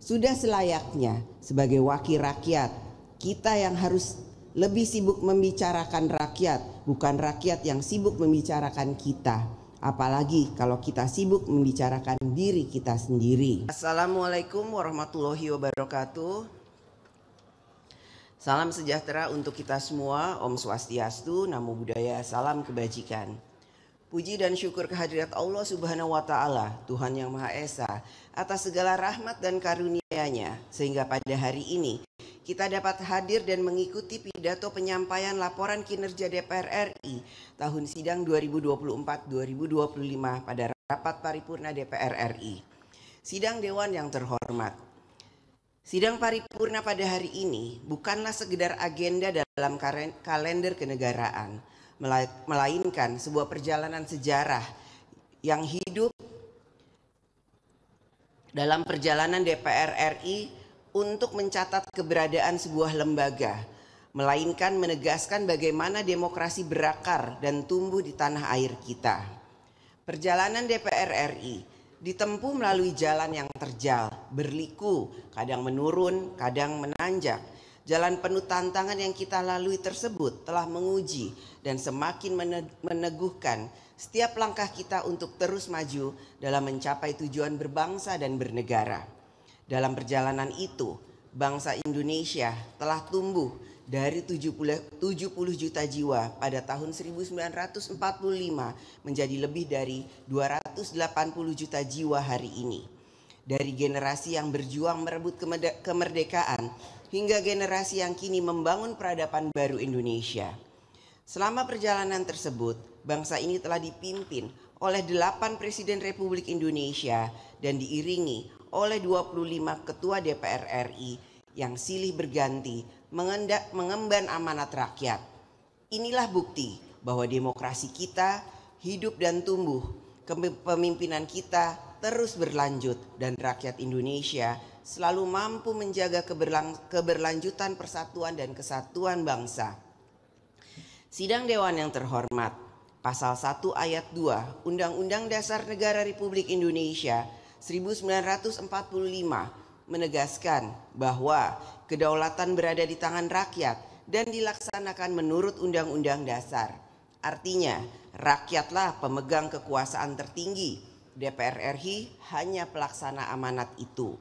Sudah selayaknya sebagai wakil rakyat, kita yang harus lebih sibuk membicarakan rakyat, bukan rakyat yang sibuk membicarakan kita. Apalagi kalau kita sibuk membicarakan diri kita sendiri. Assalamualaikum warahmatullahi wabarakatuh. Salam sejahtera untuk kita semua. Om Swastiastu, Namo Buddhaya, salam kebajikan. Puji dan syukur kehadirat Allah Subhanahu wa Ta'ala, Tuhan Yang Maha Esa, atas segala rahmat dan karunia-Nya, sehingga pada hari ini kita dapat hadir dan mengikuti pidato penyampaian laporan kinerja DPR RI tahun sidang 2024-2025 pada rapat paripurna DPR RI. Sidang Dewan yang terhormat, sidang paripurna pada hari ini bukanlah sekedar agenda dalam kalender kenegaraan, melainkan sebuah perjalanan sejarah yang hidup dalam perjalanan DPR RI untuk mencatat keberadaan sebuah lembaga, melainkan menegaskan bagaimana demokrasi berakar dan tumbuh di tanah air kita. Perjalanan DPR RI ditempuh melalui jalan yang terjal, berliku, kadang menurun, kadang menanjak. Jalan penuh tantangan yang kita lalui tersebut telah menguji dan semakin meneguhkan setiap langkah kita untuk terus maju dalam mencapai tujuan berbangsa dan bernegara. Dalam perjalanan itu, bangsa Indonesia telah tumbuh dari 70 juta jiwa pada tahun 1945 menjadi lebih dari 280 juta jiwa hari ini. Dari generasi yang berjuang merebut kemerdekaan hingga generasi yang kini membangun peradaban baru Indonesia. Selama perjalanan tersebut, bangsa ini telah dipimpin oleh 8 Presiden Republik Indonesia dan diiringi oleh 25 Ketua DPR RI yang silih berganti mengemban amanat rakyat. Inilah bukti bahwa demokrasi kita hidup dan tumbuh, kepemimpinan kita terus berlanjut, dan rakyat Indonesia selalu mampu menjaga keberlanjutan persatuan dan kesatuan bangsa. Sidang Dewan yang terhormat, Pasal 1 Ayat 2 Undang-Undang Dasar Negara Republik Indonesia 1945 menegaskan bahwa kedaulatan berada di tangan rakyat dan dilaksanakan menurut Undang-Undang Dasar. Artinya, rakyatlah pemegang kekuasaan tertinggi. DPR RI hanya pelaksana amanat itu.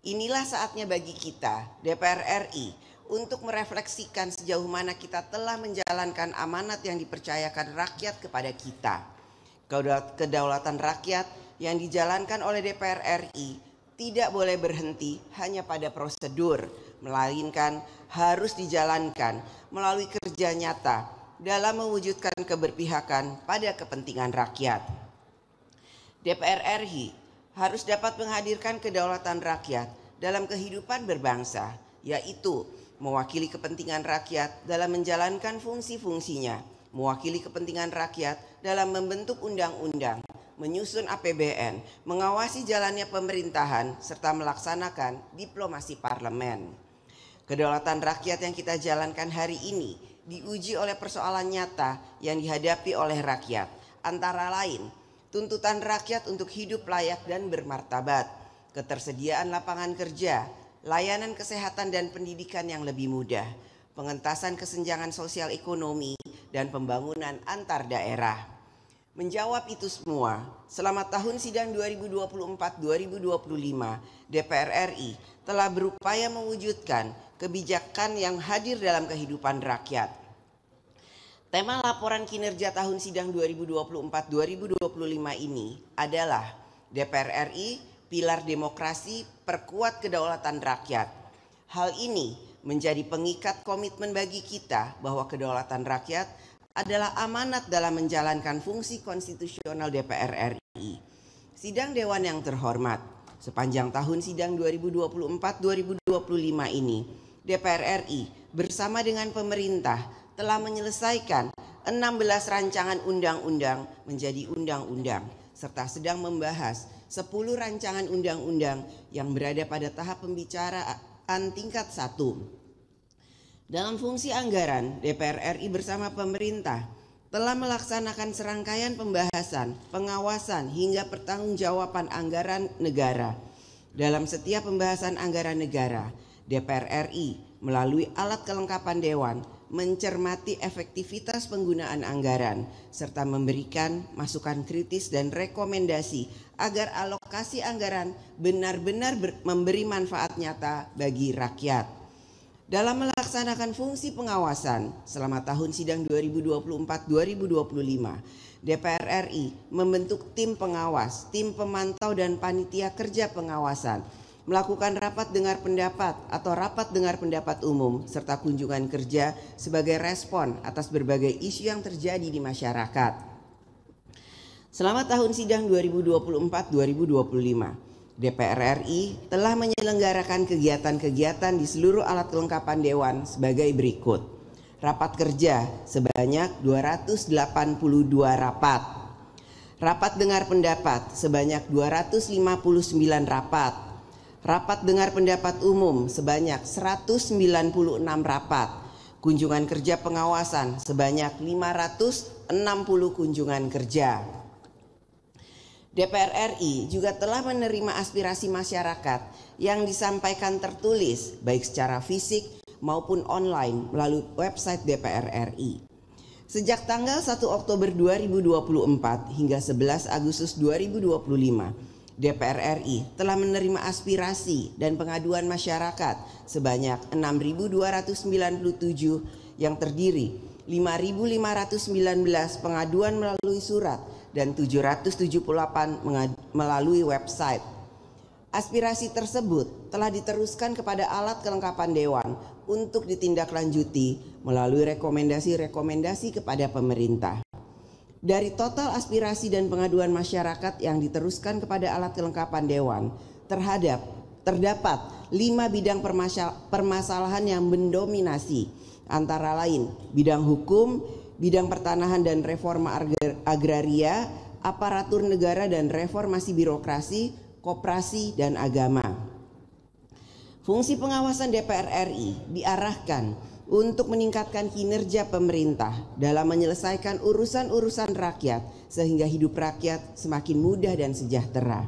Inilah saatnya bagi kita, DPR RI, untuk merefleksikan sejauh mana kita telah menjalankan amanat yang dipercayakan rakyat kepada kita. Kedaulatan rakyat yang dijalankan oleh DPR RI tidak boleh berhenti hanya pada prosedur, melainkan harus dijalankan melalui kerja nyata dalam mewujudkan keberpihakan pada kepentingan rakyat. DPR RI harus dapat menghadirkan kedaulatan rakyat dalam kehidupan berbangsa, yaitu mewakili kepentingan rakyat dalam menjalankan fungsi-fungsinya, mewakili kepentingan rakyat dalam membentuk undang-undang, menyusun APBN, mengawasi jalannya pemerintahan, serta melaksanakan diplomasi parlemen. Kedaulatan rakyat yang kita jalankan hari ini diuji oleh persoalan nyata yang dihadapi oleh rakyat, antara lain tuntutan rakyat untuk hidup layak dan bermartabat, ketersediaan lapangan kerja, layanan kesehatan dan pendidikan yang lebih mudah, pengentasan kesenjangan sosial ekonomi, dan pembangunan antar daerah. Menjawab itu semua, selama tahun sidang 2024-2025, DPR RI telah berupaya mewujudkan kebijakan yang hadir dalam kehidupan rakyat. Tema laporan kinerja tahun sidang 2024-2025 ini adalah DPR RI, Pilar Demokrasi, Perkuat Kedaulatan Rakyat. Hal ini menjadi pengikat komitmen bagi kita bahwa kedaulatan rakyat adalah amanat dalam menjalankan fungsi konstitusional DPR RI. Sidang Dewan yang terhormat, sepanjang tahun sidang 2024-2025 ini, DPR RI bersama dengan pemerintah telah menyelesaikan 16 rancangan undang-undang menjadi undang-undang, serta sedang membahas 10 rancangan undang-undang yang berada pada tahap pembicaraan tingkat 1. Dalam fungsi anggaran, DPR RI bersama pemerintah telah melaksanakan serangkaian pembahasan, pengawasan, hingga pertanggungjawaban anggaran negara. Dalam setiap pembahasan anggaran negara, DPR RI melalui alat kelengkapan Dewan mencermati efektivitas penggunaan anggaran serta memberikan masukan kritis dan rekomendasi agar alokasi anggaran benar-benar memberi manfaat nyata bagi rakyat. Dalam melaksanakan fungsi pengawasan selama tahun sidang 2024-2025, DPR RI membentuk tim pengawas, tim pemantau dan panitia kerja pengawasan, melakukan rapat dengar pendapat atau rapat dengar pendapat umum serta kunjungan kerja sebagai respon atas berbagai isu yang terjadi di masyarakat. Selama tahun sidang 2024-2025, DPR RI telah menyelenggarakan kegiatan-kegiatan di seluruh alat kelengkapan Dewan sebagai berikut. Rapat kerja sebanyak 282 rapat. Rapat dengar pendapat sebanyak 259 rapat. Rapat dengar pendapat umum sebanyak 196 rapat. Kunjungan kerja pengawasan sebanyak 560 kunjungan kerja. DPR RI juga telah menerima aspirasi masyarakat yang disampaikan tertulis baik secara fisik maupun online melalui website DPR RI. Sejak tanggal 1 Oktober 2024 hingga 11 Agustus 2025, DPR RI telah menerima aspirasi dan pengaduan masyarakat sebanyak 6.297 yang terdiri 5.519 pengaduan melalui surat dan 778 melalui website. Aspirasi tersebut telah diteruskan kepada alat kelengkapan Dewan untuk ditindaklanjuti melalui rekomendasi-rekomendasi kepada pemerintah. Dari total aspirasi dan pengaduan masyarakat yang diteruskan kepada alat kelengkapan Dewan, terdapat 5 bidang permasalahan yang mendominasi, antara lain bidang hukum, bidang pertanahan dan reforma agraria, aparatur negara dan reformasi birokrasi, koperasi dan agama. Fungsi pengawasan DPR RI diarahkan untuk meningkatkan kinerja pemerintah dalam menyelesaikan urusan-urusan rakyat sehingga hidup rakyat semakin mudah dan sejahtera.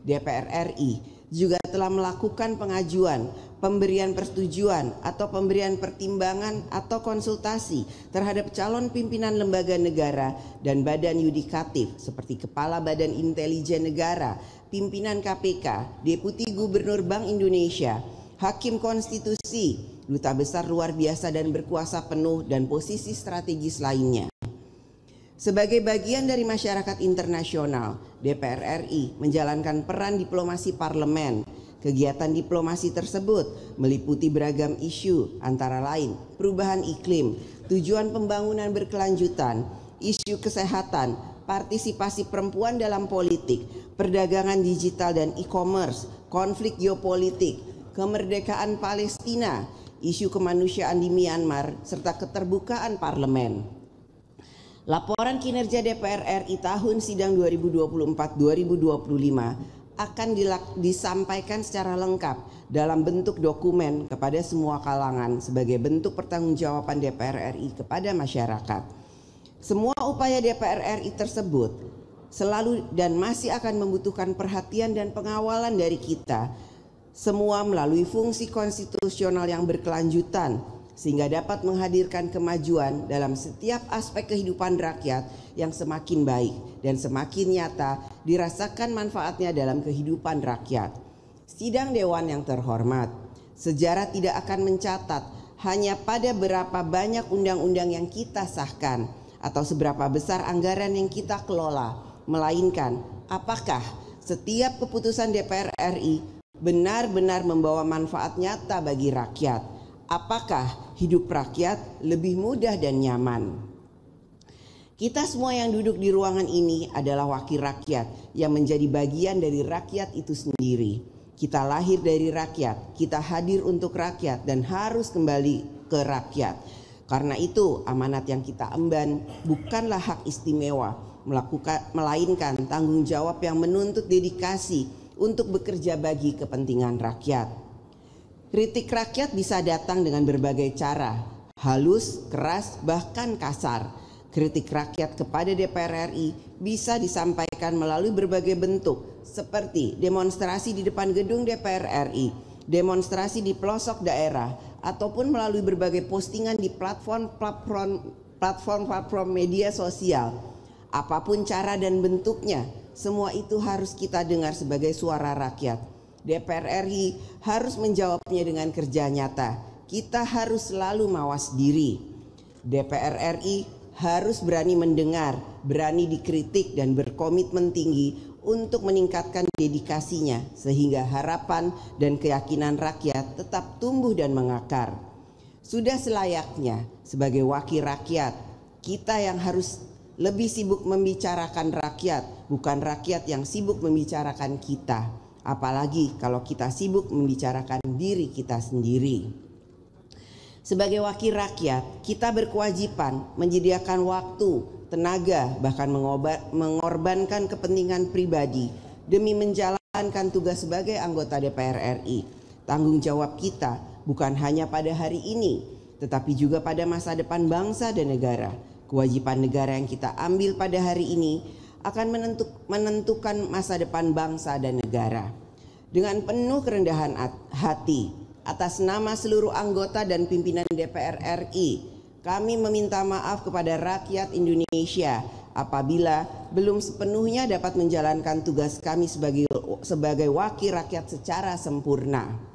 DPR RI juga telah melakukan pengajuan, pemberian persetujuan atau pemberian pertimbangan atau konsultasi terhadap calon pimpinan lembaga negara dan badan yudikatif seperti Kepala Badan Intelijen Negara, pimpinan KPK, Deputi Gubernur Bank Indonesia, Hakim Konstitusi, Duta Besar Luar Biasa dan Berkuasa Penuh, dan posisi strategis lainnya. Sebagai bagian dari masyarakat internasional, DPR RI menjalankan peran diplomasi parlemen. Kegiatan diplomasi tersebut meliputi beragam isu, antara lain perubahan iklim, tujuan pembangunan berkelanjutan, isu kesehatan, partisipasi perempuan dalam politik, perdagangan digital dan e-commerce, konflik geopolitik, kemerdekaan Palestina, isu kemanusiaan di Myanmar, serta keterbukaan parlemen. Laporan kinerja DPR RI tahun sidang 2024-2025 akan disampaikan secara lengkap dalam bentuk dokumen kepada semua kalangan sebagai bentuk pertanggungjawaban DPR RI kepada masyarakat. Semua upaya DPR RI tersebut selalu dan masih akan membutuhkan perhatian dan pengawalan dari kita semua melalui fungsi konstitusional yang berkelanjutan sehingga dapat menghadirkan kemajuan dalam setiap aspek kehidupan rakyat yang semakin baik dan semakin nyata dirasakan manfaatnya dalam kehidupan rakyat. Sidang Dewan yang terhormat, sejarah tidak akan mencatat hanya pada berapa banyak undang-undang yang kita sahkan atau seberapa besar anggaran yang kita kelola, melainkan apakah setiap keputusan DPR RI benar-benar membawa manfaat nyata bagi rakyat. Apakah hidup rakyat lebih mudah dan nyaman? Kita semua yang duduk di ruangan ini adalah wakil rakyat yang menjadi bagian dari rakyat itu sendiri. Kita lahir dari rakyat, kita hadir untuk rakyat dan harus kembali ke rakyat. Karena itu amanat yang kita emban bukanlah hak istimewa, melainkan tanggung jawab yang menuntut dedikasi untuk bekerja bagi kepentingan rakyat. Kritik rakyat bisa datang dengan berbagai cara, halus, keras, bahkan kasar. Kritik rakyat kepada DPR RI bisa disampaikan melalui berbagai bentuk seperti demonstrasi di depan gedung DPR RI, demonstrasi di pelosok daerah, ataupun melalui berbagai postingan di platform media sosial. Apapun cara dan bentuknya, semua itu harus kita dengar sebagai suara rakyat. DPR RI harus menjawabnya dengan kerja nyata. Kita harus selalu mawas diri. DPR RI harus berani mendengar, berani dikritik, dan berkomitmen tinggi untuk meningkatkan dedikasinya sehingga harapan dan keyakinan rakyat tetap tumbuh dan mengakar. Sudah selayaknya sebagai wakil rakyat, kita yang harus lebih sibuk membicarakan rakyat, bukan rakyat yang sibuk membicarakan kita. Apalagi kalau kita sibuk membicarakan diri kita sendiri. Sebagai wakil rakyat, kita berkewajiban menyediakan waktu, tenaga, bahkan mengorbankan kepentingan pribadi demi menjalankan tugas sebagai anggota DPR RI. Tanggung jawab kita bukan hanya pada hari ini, tetapi juga pada masa depan bangsa dan negara. Kewajiban negara yang kita ambil pada hari ini akan menentukan masa depan bangsa dan negara. Dengan penuh kerendahan hati, atas nama seluruh anggota dan pimpinan DPR RI, kami meminta maaf kepada rakyat Indonesia apabila belum sepenuhnya dapat menjalankan tugas kami sebagai wakil rakyat secara sempurna.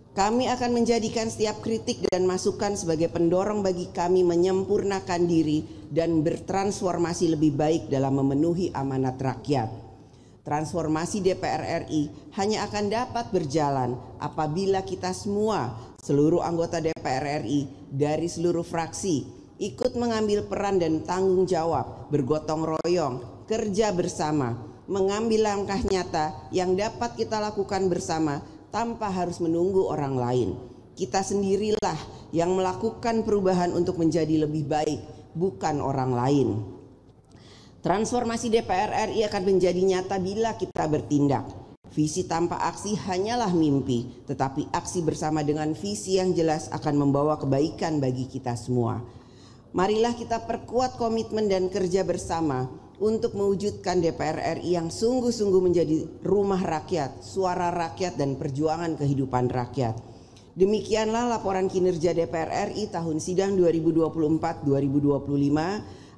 Kami akan menjadikan setiap kritik dan masukan sebagai pendorong bagi kami menyempurnakan diri dan bertransformasi lebih baik dalam memenuhi amanat rakyat. Transformasi DPR RI hanya akan dapat berjalan apabila kita semua, seluruh anggota DPR RI dari seluruh fraksi, ikut mengambil peran dan tanggung jawab, bergotong royong, kerja bersama, mengambil langkah nyata yang dapat kita lakukan bersama tanpa harus menunggu orang lain. Kita sendirilah yang melakukan perubahan untuk menjadi lebih baik, bukan orang lain. Transformasi DPR RI akan menjadi nyata bila kita bertindak. Visi tanpa aksi hanyalah mimpi, tetapi aksi bersama dengan visi yang jelas akan membawa kebaikan bagi kita semua. Marilah kita perkuat komitmen dan kerja bersama untuk mewujudkan DPR RI yang sungguh-sungguh menjadi rumah rakyat, suara rakyat, dan perjuangan kehidupan rakyat. Demikianlah laporan kinerja DPR RI tahun sidang 2024-2025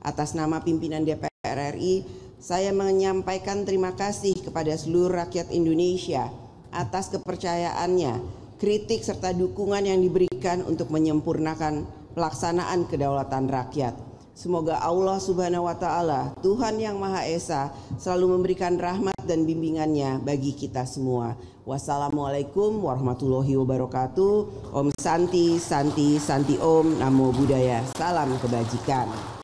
atas nama pimpinan DPR RI. Saya menyampaikan terima kasih kepada seluruh rakyat Indonesia atas kepercayaannya, kritik serta dukungan yang diberikan untuk menyempurnakan pelaksanaan kedaulatan rakyat. Semoga Allah Subhanahu wa Ta'ala, Tuhan yang Maha Esa, selalu memberikan rahmat dan bimbingannya bagi kita semua. Wassalamualaikum warahmatullahi wabarakatuh. Om Santi, Santi, Santi Om, Namo Buddhaya. Salam kebajikan.